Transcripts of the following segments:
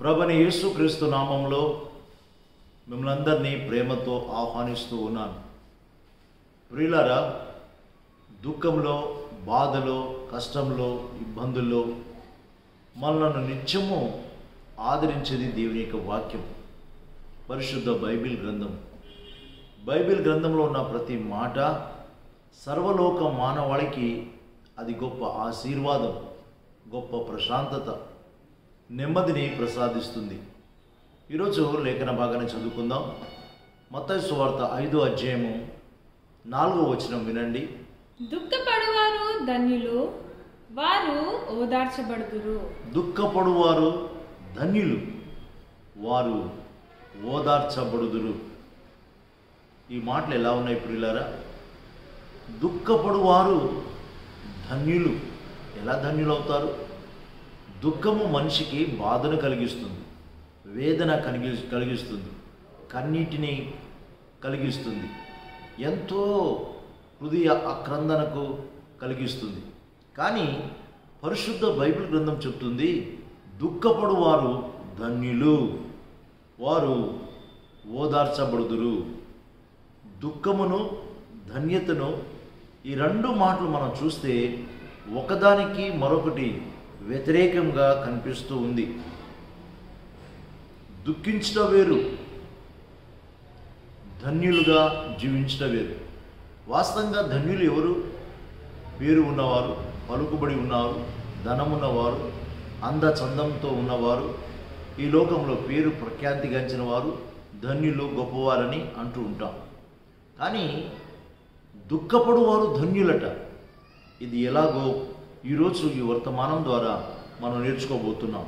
ప్రభుని యేసుక్రీస్తు నామంలో మిమ్మల్ని అందరినీ ప్రేమతో ఆహ్వానిస్తూ ఉన్నాను. ప్రియులారా, దుఃఖంలో, బాధలో, కష్టంలో, ఇబ్బందుల్లో మనలను నిత్యము ఆదరించేది దేవుని యొక్క వాక్యం, పరిశుద్ధ బైబిల్ గ్రంథం. బైబిల్ గ్రంథంలో ఉన్న ప్రతి మాట సర్వలోక మానవాళికి అది గొప్ప ఆశీర్వాదం, గొప్ప ప్రశాంతత, నెమ్మదిని ప్రసాదిస్తుంది. ఈరోజు లేఖన భాగాన్ని చదువుకుందాం. మత్తయి సువార్త 5వ అధ్యాయము 4వ వచనం వినండి. దుఃఖపడువారు ధన్యులు, వారు ఓదార్చబడుదురు. దుఃఖపడువారు ధన్యులు, వారు ఓదార్చబడుదురు. ఈ మాటలు ఎలా ఉన్నాయి ప్రియులారా? దుఃఖపడువారు ధన్యులు. ఎలా ధన్యులవుతారు? దుఃఖము మనిషికి బాధను కలిగిస్తుంది, వేదన కలిగిస్తుంది, కన్నీటిని కలిగిస్తుంది, ఎంతో హృదయ ఆక్రందనకు కలిగిస్తుంది. కానీ పరిశుద్ధ బైబిల్ గ్రంథం చెప్తుంది, దుఃఖపడువారు ధన్యులు, వారు ఓదార్చబడుదురు. దుఃఖమును, ధన్యతను, ఈ రెండు మాటలు మనం చూస్తే ఒకదానికి మరొకటి వ్యతిరేకంగా కనిపిస్తూ ఉంది. దుఃఖించడం వేరు, ధన్యులుగా జీవించడం వేరు. వాస్తవంగా ధన్యులు ఎవరు? పేరు ఉన్నవారు, పలుకుబడి ఉన్నవారు, ధనమున్నవారు, అందచందంతో ఉన్నవారు, ఈ లోకంలో పేరు ప్రఖ్యాతిగాంచిన వారు ధన్యులు, గొప్పవారని అంటూ ఉంటాం. కానీ దుఃఖపడువారు ధన్యులట. ఇది ఎలాగో ఈరోజు ఈ వర్తమానం ద్వారా మనం నేర్చుకోబోతున్నాం.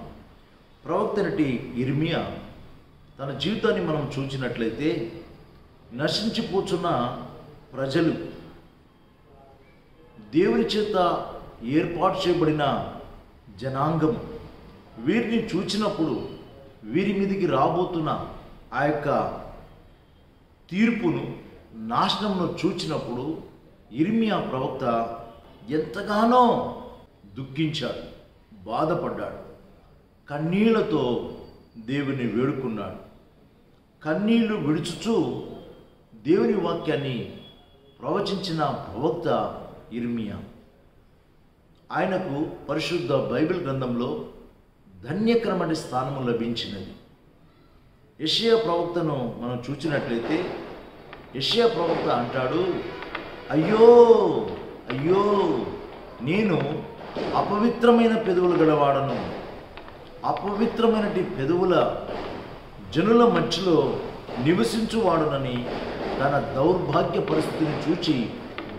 ప్రవక్త నటి ఇర్మియా తన జీవితాన్ని మనం చూచినట్లయితే, నశించిపోతున్న ప్రజలు, దేవుని చేత ఏర్పాటు చేయబడిన జనాంగం, వీరిని చూచినప్పుడు వీరి మీదికి రాబోతున్న ఆ యొక్క తీర్పును, నాశనమును చూచినప్పుడు ఇర్మియా ప్రవక్త ఎంతగానో దుఃఖించాడు, బాధపడ్డాడు, కన్నీళ్లతో దేవుని వేడుకున్నాడు. కన్నీళ్లు విడుచుచూ దేవుని వాక్యాన్ని ప్రవచించిన ప్రవక్త ఇర్మియా. ఆయనకు పరిశుద్ధ బైబిల్ గ్రంథంలో ధన్యకరమైన స్థానము లభించినది. యెషయా ప్రవక్తను మనం చూచినట్లయితే, యెషయా ప్రవక్త అంటాడు, అయ్యో అయ్యో, నేను అపవిత్రమైన పెదవులు గలవాడను, అపవిత్రమైన పెదవుల జనుల మధ్యలో నివసించువాడునని తన దౌర్భాగ్య పరిస్థితిని చూచి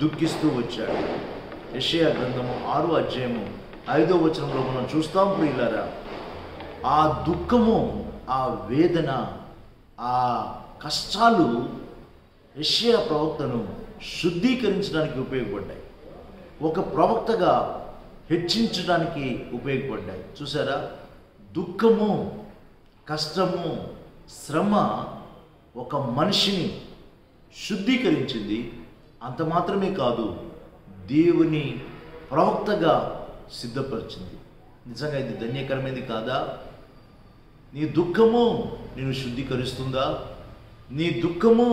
దుఃఖిస్తూ వచ్చాడు. యెషయా గ్రంథము 6వ అధ్యాయము 5వ వచనంలో మనం చూస్తాం ప్రియులారా. ఆ దుఃఖము, ఆ వేదన, ఆ కష్టాలు యెషయా ప్రవక్తను శుద్ధీకరించడానికి ఉపయోగపడ్డాయి, ఒక ప్రవక్తగా హెచ్చించడానికి ఉపయోగపడ్డాయి. చూసారా? దుఃఖము, కష్టము, శ్రమ ఒక మనిషిని శుద్ధీకరించింది. అంత మాత్రమే కాదు, దేవుని ప్రవక్తగా సిద్ధపరిచింది. నిజంగా ఇది ధన్యకరమైనది కాదా? నీ దుఃఖము నిన్ను శుద్ధీకరిస్తుందా? నీ దుఃఖము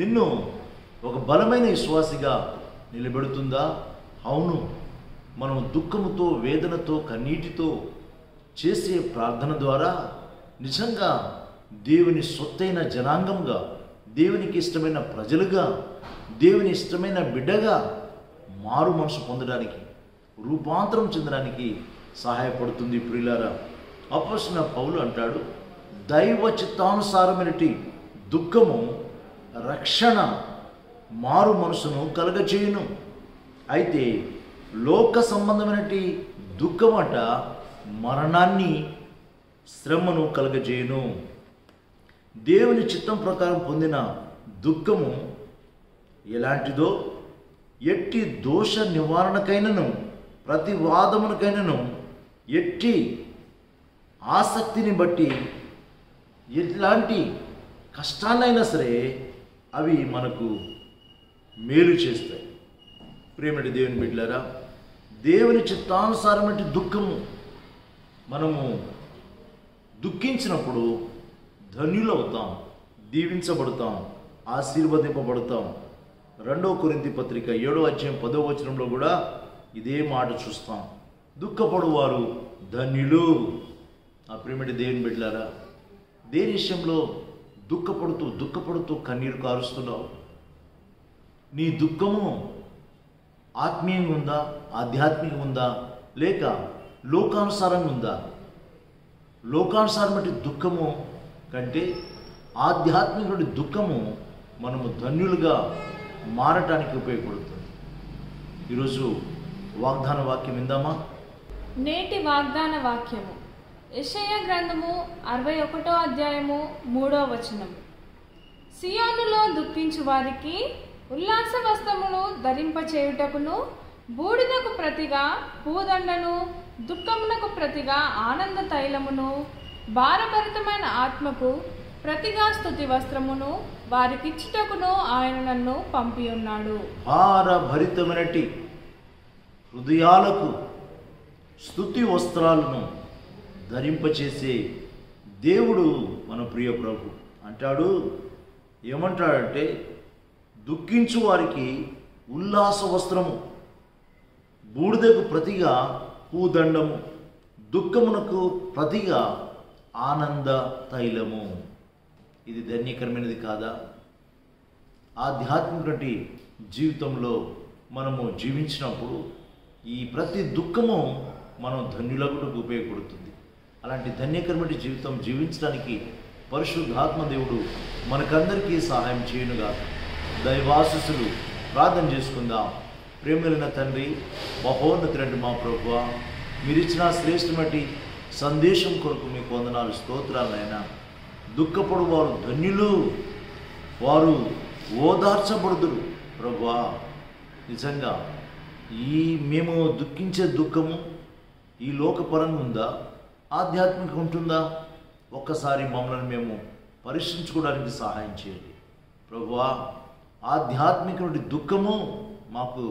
నిన్ను ఒక బలమైన విశ్వాసిగా నిలబెడుతుందా? అవును. మనం దుఃఖముతో, వేదనతో, కన్నీటితో చేసే ప్రార్థన ద్వారా నిజంగా దేవుని సొత్తైన జనాంగంగా, దేవునికి ఇష్టమైన ప్రజలుగా, దేవుని ఇష్టమైన బిడ్డగా మారు మనసు పొందడానికి, రూపాంతరం చెందడానికి సహాయపడుతుంది ప్రియులారా. అపోస్తలుడైన పౌలు అంటాడు, దైవ చిత్తానుసారమైనటి దుఃఖము రక్షణ, మారు మనసును కలగచేయును. అయితే లోక సంబంధమైనటి దుఃఖమట మరణాన్ని, శ్రమను కలగజేయును. దేవుని చిత్తం ప్రకారం పొందిన దుఃఖము ఎలాంటిదో, ఎట్టి దోష నివారణకైనను, ప్రతివాదమునకైనను, ఎట్టి ఆసక్తిని బట్టి ఎలాంటి కష్టాన్నైనా సరే అవి మనకు మేలు చేస్తాయి. ప్రేమటి దేవుని బిడ్డలారా, దేవుని చిత్తానుసారమైన దుఃఖము మనము దుఃఖించినప్పుడు ధన్యులవుతాం, దీవించబడతాం, ఆశీర్వదింపబడతాం. 2 కొరింథీ పత్రిక 7వ అధ్యాయం 10వ వచనంలో కూడా ఇదే మాట చూస్తాం. దుఃఖపడువారు ధన్యులు. ఆ ప్రియమైన దేవుని బిడ్డలారా, దేని విషయంలో దుఃఖపడుతూ కన్నీరు కారుస్తున్నావు? నీ దుఃఖము ఆత్మీయంగా ఉందా, ఆధ్యాత్మికంగా ఉందా, లేక లోకానుసారంగా ఉందా? లోకానుసారమైన దుఃఖము కంటే ఆధ్యాత్మిక దుఃఖము మనము ధన్యులుగా మారటానికి ఉపయోగపడుతుంది. ఈరోజు వాగ్దాన వాక్యం విందామా? నేటి వాగ్దాన వాక్యము యెషయా గ్రంథము 61వ అధ్యాయము 3వ వచనం. సియోనులో దుఃఖించు వారికి ఉల్లాస వస్త్రమును ధరింపచేయుటకును, బూడిదకు ప్రతిగా పూదండను, దుఃఖమునకు ప్రతిగా ఆనంద తైలమును, భారభరితమైన ఆత్మకు ప్రతిగా స్తుతి వస్త్రమును వారికిచ్చుటకును ఆయన నన్ను పంపి ఉన్నాడు. భారభరితమైనటి హృదయాలకు స్తుతి వస్త్రాలను ధరింపచేసే దేవుడు మన ప్రియ ప్రభు. అంటాడు, ఏమంటాడంటే, దుఃఖించు వారికి ఉల్లాస వస్త్రము, బూడిదకు ప్రతిగా పూదండము, దుఃఖమునకు ప్రతిగా ఆనంద తైలము. ఇది ధన్యకరమైనది కాదా? ఆధ్యాత్మిక జీవితంలో మనము జీవించినప్పుడు ఈ ప్రతి దుఃఖము మనం ధన్యులకు ఉపయోగపడుతుంది. అలాంటి ధన్యకరమైన జీవితం జీవించడానికి పరిశుద్ధాత్మ దేవుడు మనకందరికీ సహాయం చేయనుగా. దైవాశీస్సులు ప్రార్థన చేసుకుందాం. ప్రేమలిన తండ్రి, మహోన్నతుడండి మా ప్రభువా, మీరిచ్చిన శ్రేష్టమైన సందేశం కొరకు మీకు వందనాలు, స్తోత్రాలైనా. దుఃఖపడు వారు ధన్యులు, వారు ఓదార్చబడుదురు. ప్రభువా, నిజంగా మేము దుఃఖించే దుఃఖము ఈ లోకపరంగా ఉందా, ఆధ్యాత్మిక ఉంటుందా? ఒక్కసారి మమ్మల్ని మేము పరీక్షించుకోవడానికి సహాయం చేయండి ప్రభువా. ఆధ్యాత్మిక దుఃఖము మాకు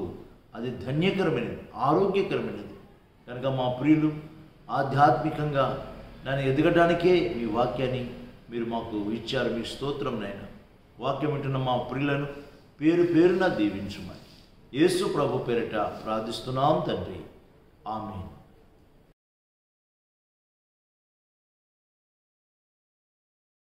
అది ధన్యకరమైనది, ఆరోగ్యకరమైనది కనుక మా ప్రియులు ఆధ్యాత్మికంగా నన్ను ఎదగడానికే మీ వాక్యాన్ని మీరు మాకు ఇచ్చారు. మీ స్తోత్రం నాయన. వాక్యం వింటున్న మా ప్రియులను పేరు పేరున దీవించుమని యేసు ప్రభు పేరిట ప్రార్థిస్తున్నాం తండ్రి. ఆమేన్.